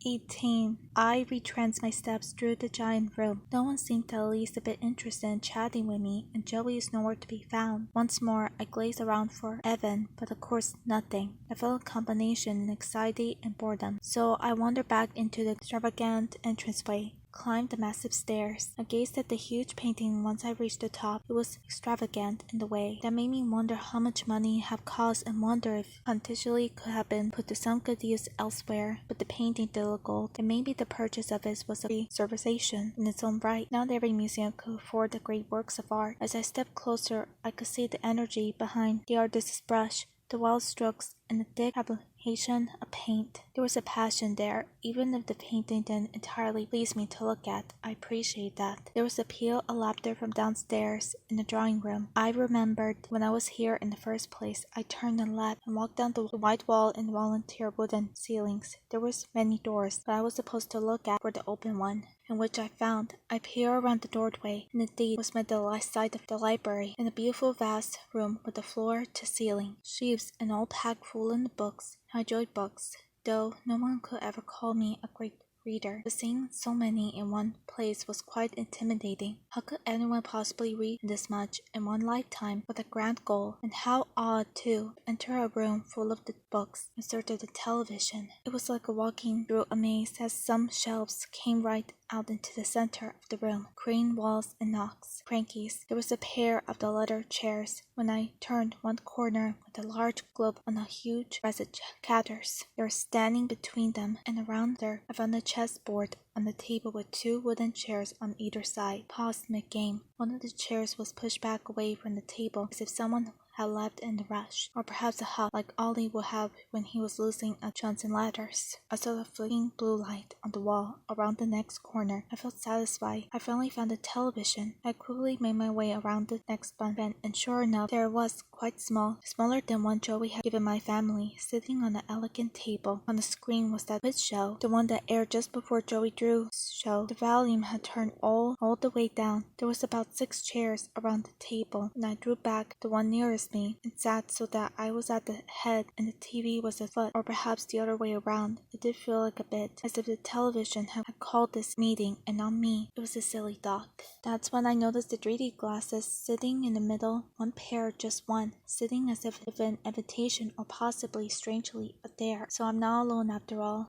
18. I retraced my steps through the giant room. No one seemed the least a bit interested in chatting with me, and Joey is nowhere to be found. Once more, I gazed around for Evan, but of course nothing. I felt a combination of anxiety and boredom, so I wandered back into the extravagant entranceway. Climbed the massive stairs. I gazed at the huge painting. Once I reached the top, it was extravagant in the way that made me wonder how much money it had cost and wonder if potentially could have been put to some good use elsewhere. But the painting did look old, and maybe the purchase of it was a preservation in its own right. Not every museum could afford the great works of art. As I stepped closer, I could see the energy behind the artist's brush, the wild strokes, and the thick application of paint. There was a passion there, even if the painting didn't entirely please me to look at. I appreciate that. There was a peal of laughter from downstairs in the drawing room. I remembered when I was here in the first place. I turned and left and walked down the white wall and volunteer wooden ceilings. There was many doors, but I was supposed to look at for the open one, in which I found. I peered around the doorway, and indeed was met the last sight of the library, in a beautiful vast room with the floor to ceiling, sheaves and all packed full in the books. I enjoyed books, though no one could ever call me a great reader. But seeing so many in one place was quite intimidating. How could anyone possibly read this much in one lifetime with a grand goal? And how odd, too, to enter a room full of the books in search of the television. It was like walking through a maze, as some shelves came right out into the center of the room, crane walls and knocks, crankies. There was a pair of the leather chairs. When I turned one corner with a large globe on a huge resin catters, they were standing between them, and around there I found a chessboard on the table with two wooden chairs on either side. Paused mid-game. One of the chairs was pushed back away from the table as if someone had left in the rush, or perhaps a hub like Ollie would have when he was losing at Johnson ladders. I saw the flickering blue light on the wall around the next corner. I felt satisfied. I finally found the television. I quickly made my way around the next bunk bed, and sure enough, there it was, quite small, smaller than one Joey had given my family, sitting on an elegant table. On the screen was that quiz show, the one that aired just before Joey Drew's show. The volume had turned all the way down. There was about 6 chairs around the table, and I drew back the one nearest me and sat so that I was at the head and the TV was at the foot, or perhaps the other way around. It did feel like a bit as if the television had called this meeting and not me. It was a silly thought. That's when I noticed the 3D glasses sitting in the middle, one pair, just one, sitting as if an invitation or possibly strangely a dare. So I'm not alone after all,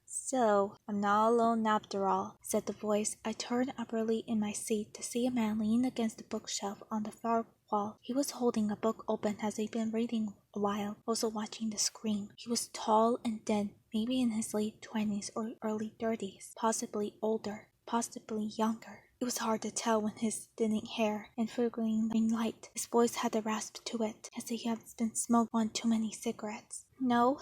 said the voice. I turned abruptly in my seat to see a man lean against the bookshelf on the far wall. He was holding a book open as he'd been reading a while, also watching the screen. He was tall and thin, maybe in his late 20s or early 30s, possibly older, possibly younger. It was hard to tell with his thinning hair and flickering light. His voice had a rasp to it, as if he had been smoked one too many cigarettes. No,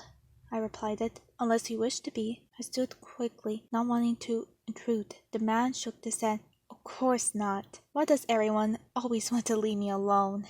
I replied it, unless you wish to be. I stood quickly, not wanting to intrude. The man shook his head. Of course not. Why does everyone always want to leave me alone?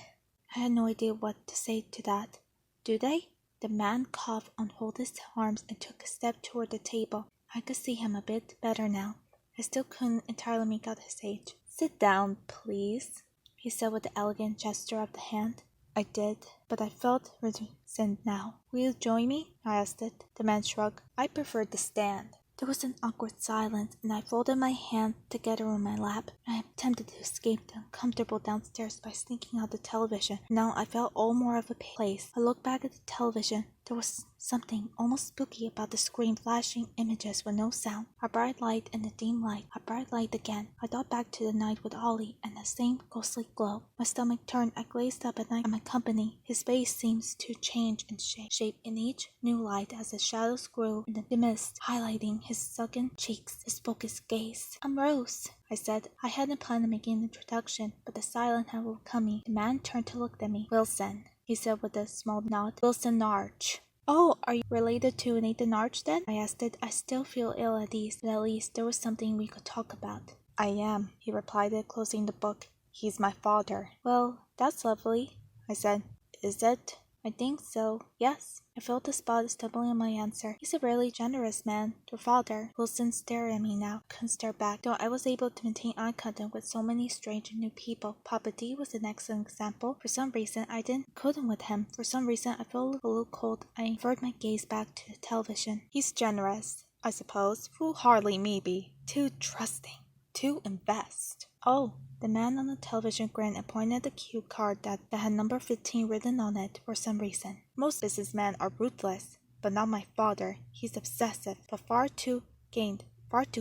I had no idea what to say to that. Do they? The man coughed, unfolded his arms, and took a step toward the table. I could see him a bit better now. I still couldn't entirely make out his age. Sit down, please, he said with an elegant gesture of the hand. I did, but I felt reticent now. Will you join me? I asked it. The man shrugged. I prefer to stand. There was an awkward silence, and I folded my hands together on my lap. I attempted to escape the uncomfortable downstairs by sneaking out the television. Now I felt all more of a place. I looked back at the television. There was something almost spooky about the screen, flashing images with no sound. A bright light and a dim light. A bright light again. I thought back to the night with Ollie and the same ghostly glow. My stomach turned. I gazed up at my company. His face seems to change in shape in each new light as the shadows grew in the mist, highlighting his sunken cheeks, his focused gaze. I'm Rose, I said. I hadn't planned on making an introduction, but the silence had overcome me. The man turned to look at me. Wilson, he said with a small nod. Wilson Arch. Oh, are you related to Nathan Arch then? I asked it. I still feel ill at ease, but at least there was something we could talk about. I am, he replied, closing the book. He's my father. Well, that's lovely, I said. Is it? I think so, yes. I felt the spot stumbling on my answer. He's a really generous man. Your father. Wilson stared at me now. Couldn't stare back, though I was able to maintain eye contact with so many strange and new people. Papa D was an excellent example. For some reason, I couldn't with him. For some reason, I felt a little cold. I averted my gaze back to the television. He's generous. I suppose. Foolhardy maybe. Too trusting. Too invest. Oh, the man on the television grinned and pointed at the cue card that had number 15 written on it for some reason. Most businessmen are ruthless, but not my father. He's obsessive, but far too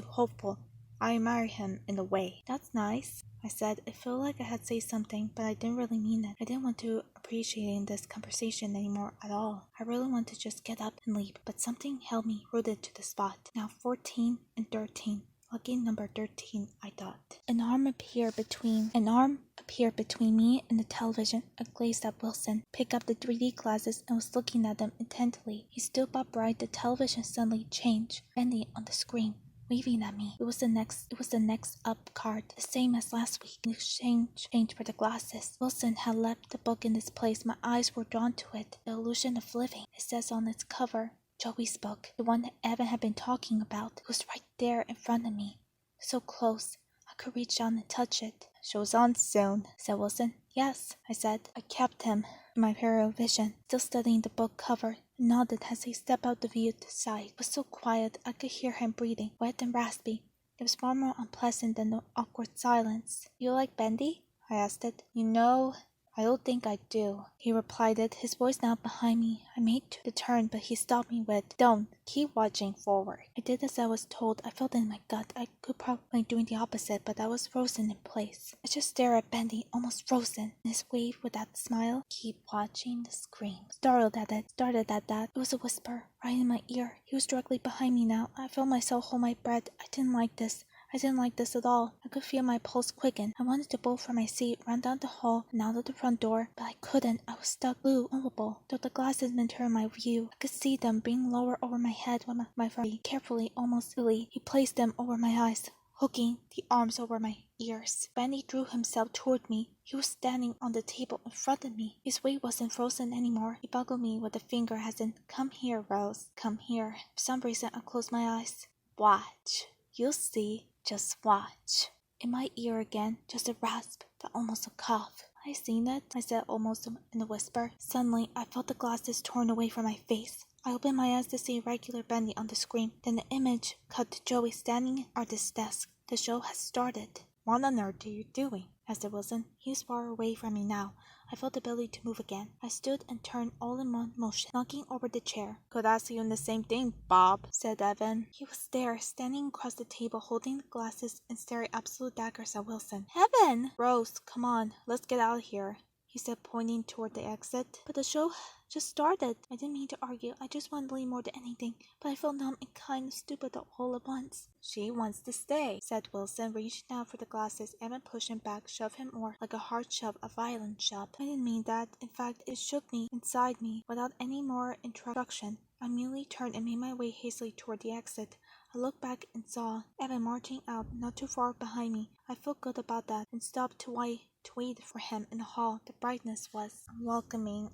hopeful. I admire him in a way. That's nice, I said. I felt like I had said something, but I didn't really mean it. I didn't want to appreciate this conversation anymore at all. I really wanted to just get up and leave, but something held me rooted to the spot. Now 14 and 13. Lucky number 13, I thought. An arm appeared between me and the television. I gazed at Wilson, picked up the 3D glasses, and was looking at them intently. He stood upright. The television suddenly changed, bending on the screen, waving at me. It was the next up card, the same as last week. In exchange for the glasses, Wilson had left the book in its place. My eyes were drawn to it. The Illusion of Living. It says on its cover, Joey's book, the one that Evan had been talking about. It was right there in front of me, so close I could reach down and touch it. "Show's on soon," said Wilson. "Yes," I said. I kept him in my peripheral vision, still studying the book cover, and nodded as he stepped out the view to the side. It was so quiet I could hear him breathing, wet and raspy. It was far more unpleasant than the awkward silence. "You like Bendy?" I asked it. I don't think I do," he replied it, his voice now behind me. I made the turn, but he stopped me with, "Don't. Keep watching forward." I did as I was told. I felt it in my gut. I could probably do the opposite, but I was frozen in place. I just stared at Bendy, almost frozen, and his wave with that smile. "Keep watching the screen." Started at that. It was a whisper, right in my ear. He was directly behind me now. I felt myself hold my breath. I didn't like this at all. I could feel my pulse quicken. I wanted to bolt from my seat, run down the hall, and out of the front door, but I couldn't. I was stuck, glued, immovable. Though the glasses entered my view, I could see them being lowered over my head when my friend carefully, almost silly, he placed them over my eyes, hooking the arms over my ears. Bendy drew himself toward me. He was standing on the table in front of me. His weight wasn't frozen anymore. He buckled me with a finger as in, "Come here, Rose. Come here." For some reason, I closed my eyes. "Watch. You'll see. Just watch." In my ear again, just a rasp, but almost a cough. "I seen it," I said almost in a whisper. Suddenly, I felt the glasses torn away from my face. I opened my eyes to see a regular Bendy on the screen. Then the image cut to Joey standing at his desk. The show had started. "What on earth are you doing?" asked Wilson. He was far away from me now. I felt the ability to move again. I stood and turned all in one motion, knocking over the chair. "Could ask you the same thing, Bob," said Evan. He was there, standing across the table, holding the glasses and staring absolute daggers at Wilson. "Evan!" "Rose, come on, let's get out of here," he said, pointing toward the exit. "But the show just started." I didn't mean to argue. I just wanted to leave more than anything, but I felt numb and kind of stupid all at once. "She wants to stay," said Wilson, reaching out for the glasses. Evan pushed him back, shoved him more, like a hard shove, a violent shove. I didn't mean that. In fact, it shook me inside me without any more introduction. I immediately turned and made my way hastily toward the exit. I looked back and saw Evan marching out not too far behind me. I felt good about that and stopped to wait for him in the hall. The brightness was welcoming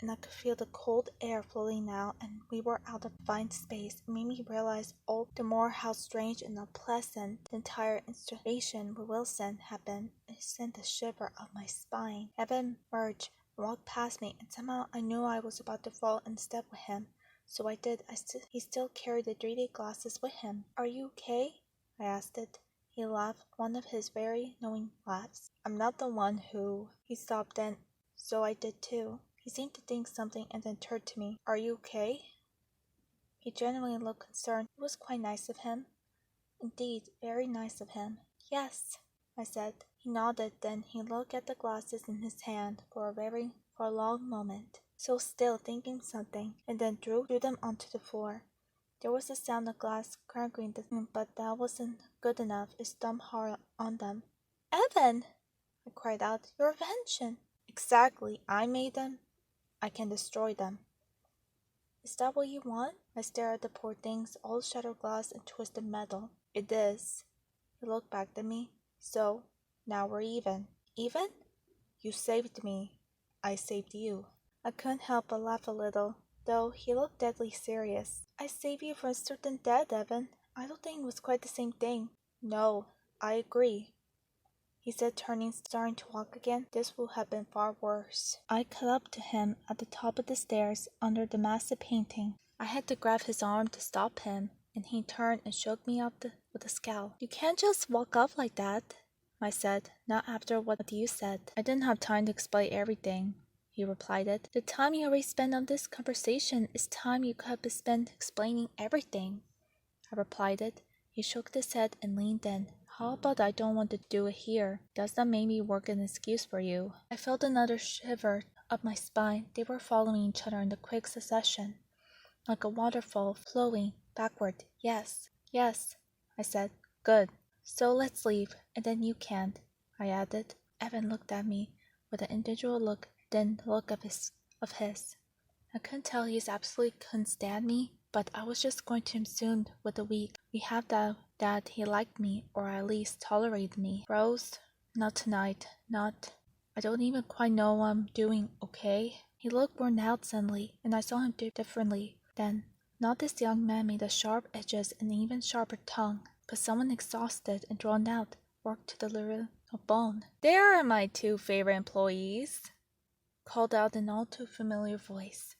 and I could feel the cold air floating now, and we were out of confined space. It made me realize all the more how strange and unpleasant the entire installation with Wilson had been. It sent a shiver up my spine. Evan merged and walked past me, and somehow I knew I was about to fall in step with him. So I did. He still carried the 3D glasses with him. "Are you okay?" I asked it. He laughed, one of his very knowing laughs. "I'm not the one who—" He stopped then, so I did too. He seemed to think something and then turned to me. "Are you okay?" He genuinely looked concerned. It was quite nice of him. Indeed, very nice of him. "Yes," I said. He nodded, then he looked at the glasses in his hand for a long moment, so still thinking something, and then threw them onto the floor. There was a sound of glass cracking, but that wasn't good enough. It thumped hard on them. "Evan!" I cried out. "Your invention!" "Exactly. I made them. I can destroy them." "Is that what you want?" I stared at the poor things, all shattered glass and twisted metal. "It is." He looked back at me. "So, now we're even." "Even?" "You saved me. I saved you." I couldn't help but laugh a little, though he looked deadly serious. "I saved you from certain death, Evan. I don't think it was quite the same thing." "No, I agree," he said, starting to walk again. "This would have been far worse." I caught up to him at the top of the stairs under the massive painting. I had to grab his arm to stop him. and he turned and shook me up with a scowl. "You can't just walk off like that," I said. "Not after what you said." "I didn't have time to explain everything," he replied. "The time you already spent on this conversation is time you could have spent explaining everything," I replied. He shook his head and leaned in. "How about I don't want to do it here? Does that make me work an excuse for you?" I felt another shiver up my spine. They were following each other in the quick succession, like a waterfall flowing backward. Yes, I said. "Good. So let's leave, and then you can't," I added. Evan looked at me with an individual look, then the look of his. I couldn't tell he absolutely couldn't stand me, but I was just going to assume with a week we have that he liked me, or at least tolerated me. "Rose, not tonight. Not. I don't even quite know what I'm doing, okay?" He looked worn out suddenly, and I saw him differently then. Not this young man made of sharp edges and an even sharper tongue, but someone exhausted and drawn out, worked to the little bone. "There are my two favorite employees," called out an all too familiar voice.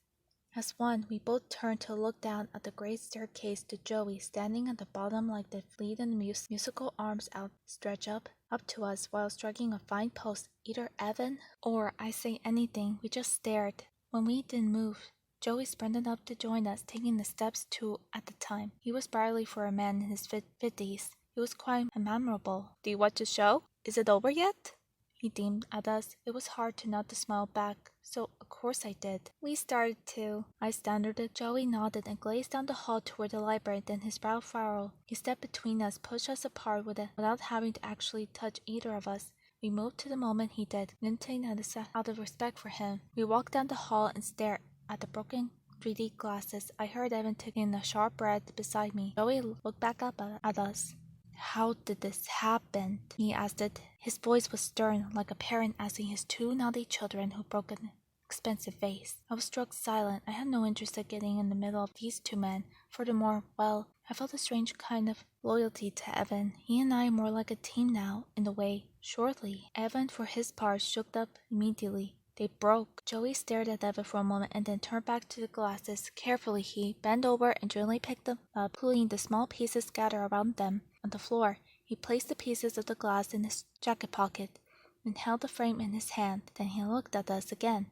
As one, we both turned to look down at the great staircase to Joey standing at the bottom like the fleet and musical arms outstretched up to us while striking a fine post. Either Evan or I say anything, we just stared. When we didn't move, Joey sprinted up to join us, taking the steps two at the time. He was barely for a man in his 50s. He was quite memorable. "Do you watch the show? Is it over yet?" He beamed at us. It was hard to not to smile back, so of course I did. "We started too," I standard. Joey nodded and gazed down the hall toward the library, then his brow furrowed. He stepped between us, pushed us apart without having to actually touch either of us. We moved to the moment he did, glinting out of respect for him. We walked down the hall and stared at the broken 3D glasses. I heard Evan taking a sharp breath beside me. Joey looked back up at us. "How did this happen?" he asked it. His voice was stern, like a parent asking his two naughty children who broke an expensive vase. I was struck silent. I had no interest in getting in the middle of these two men. Furthermore, well, I felt a strange kind of loyalty to Evan. He and I are more like a team now, in a way. Surely. Evan, for his part, shook up immediately. "They broke." Joey stared at Evan for a moment and then turned back to the glasses. Carefully, he bent over and gently picked them up, pulling the small pieces scattered around them on the floor. He placed the pieces of the glass in his jacket pocket and held the frame in his hand. Then he looked at us again.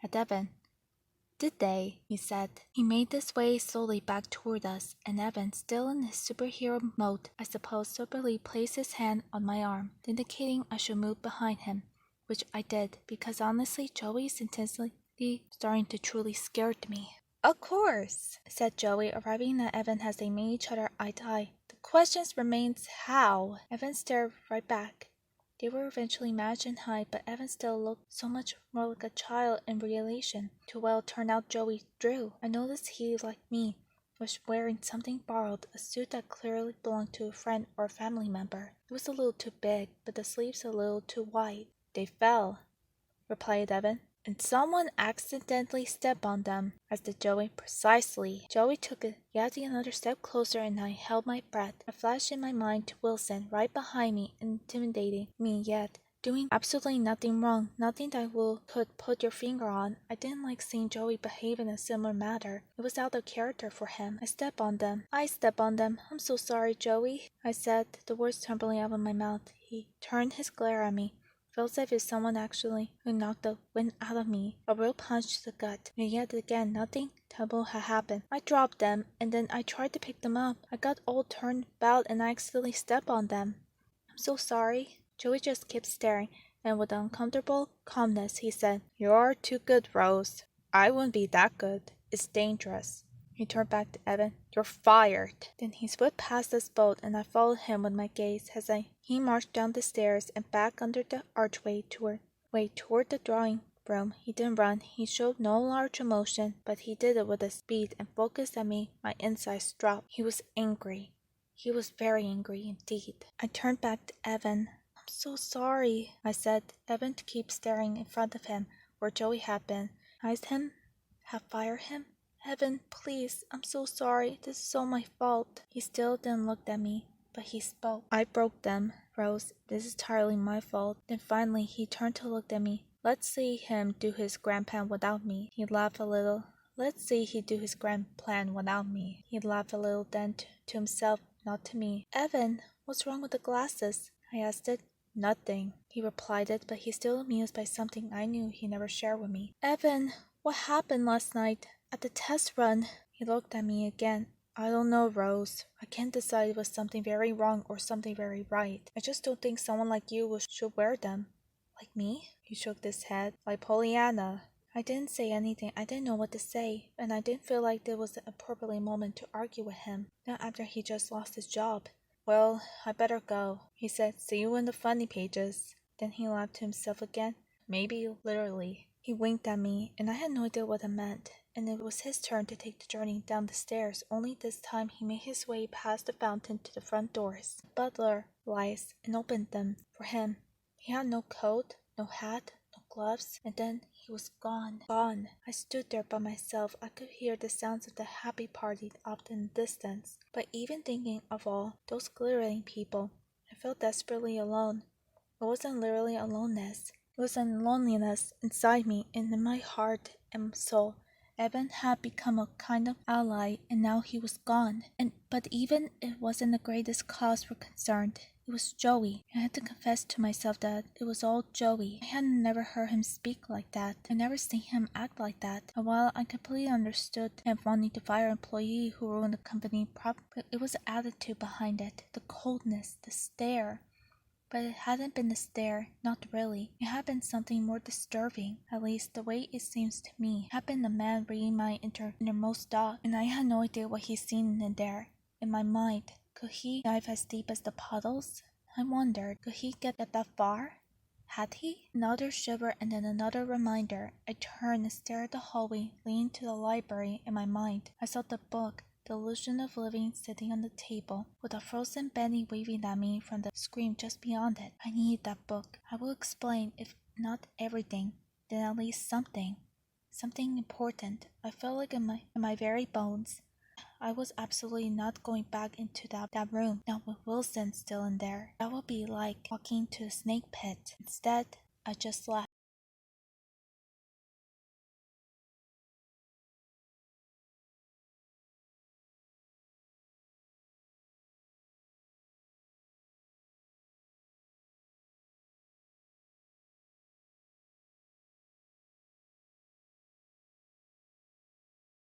At Evan. "Did they?" he said. He made his way slowly back toward us, and Evan, still in his superhero mode, I suppose, soberly placed his hand on my arm, indicating I should move behind him, which I did, because honestly, Joey's intensely starting to truly scared me. "Of course," said Joey, arriving at Evan as they made each other eye to eye. "The question remains how?" Evan stared right back. They were eventually matched in height, but Evan still looked so much more like a child in relation to what it turned out Joey drew. I noticed he, like me, was wearing something borrowed, a suit that clearly belonged to a friend or family member. It was a little too big, but the sleeves a little too wide. "They fell," replied Evan. "And someone accidentally stepped on them," asked Joey. "Precisely." Joey took yet another step closer, and I held my breath. I flashed in my mind to Wilson, right behind me, intimidating me, yet doing absolutely nothing wrong, nothing that could put your finger on. I didn't like seeing Joey behave in a similar manner. It was out of character for him. "I step on them. I'm so sorry, Joey," I said, the words tumbling out of my mouth. He turned his glare at me. Felt as if someone actually who knocked the wind out of me, a real punch to the gut. And yet again, nothing terrible had happened. "I dropped them, and then I tried to pick them up. I got all turned about and I accidentally stepped on them. I'm so sorry." Joey just kept staring, and with uncomfortable calmness, he said, "You're too good, Rose. I wouldn't be that good. It's dangerous." He turned back to Evan. "You're fired." Then he swept past us both, and I followed him with my gaze as he marched down the stairs and back under the archway toward the drawing room. He didn't run. He showed no large emotion, but he did it with a speed and focus that made my insides drop. He was angry. He was very angry indeed. I turned back to Evan. "I'm so sorry," I said. Evan kept staring in front of him, where Joey had been. "Eyed him? Have fired him? Evan, please, I'm so sorry. This is all my fault." He still didn't look at me, but he spoke. "I broke them, Rose. This is entirely my fault." Then finally he turned to look at me. "Let's see him do his grandpa without me." He laughed a little Let's say he'd do his grand plan without me. He laughed a little then to himself, not to me. Evan, what's wrong with the glasses? I asked it. Nothing, he replied it, but he's still amused by something I knew he never shared with me. Evan, what happened last night at the test run? He looked at me again. I don't know, Rose. I can't decide if it was something very wrong or something very right. I just don't think someone like you should wear them. Like me? He shook his head. Like Pollyanna. I didn't say anything. I didn't know what to say, and I didn't feel like there was the appropriate moment to argue with him, not after he just lost his job. Well, I better go, he said. See you in the funny pages. Then he laughed to himself again. Maybe literally. He winked at me, and I had no idea what it meant, and it was his turn to take the journey down the stairs, only this time he made his way past the fountain to the front doors. The butler lies and opened them for him. He had no coat, no hat, no gloves, and then he was gone. Gone. I stood there by myself. I could hear the sounds of the happy party up in the distance. But even thinking of all those glittering people, I felt desperately alone. It wasn't literally aloneness. It was a loneliness inside me and in my heart and soul. Evan had become a kind of ally, and now he was gone. But even it wasn't the greatest cause for concern. It was Joey. I had to confess to myself that it was all Joey. I had never heard him speak like that. I never seen him act like that. And while I completely understood him wanting to fire an employee who ruined the company, it was the attitude behind it, the coldness, the stare. But it hadn't been the stare, not really. It had been something more disturbing, at least the way it seems to me. It had been the man reading my innermost thought, and I had no idea what he'd seen in there, in my mind. Could he dive as deep as the puddles? I wondered, could he get that far? Had he? Another shiver and then another reminder. I turned and stared at the hallway leading to the library in my mind. I saw the book, The Illusion of Living, sitting on the table, with a frozen Benny waving at me from the screen just beyond it. I needed that book. I will explain, if not everything, then at least something. Something important. I felt like in my very bones. I was absolutely not going back into that room, not with Wilson still in there. That would be like walking to a snake pit. Instead, I just left.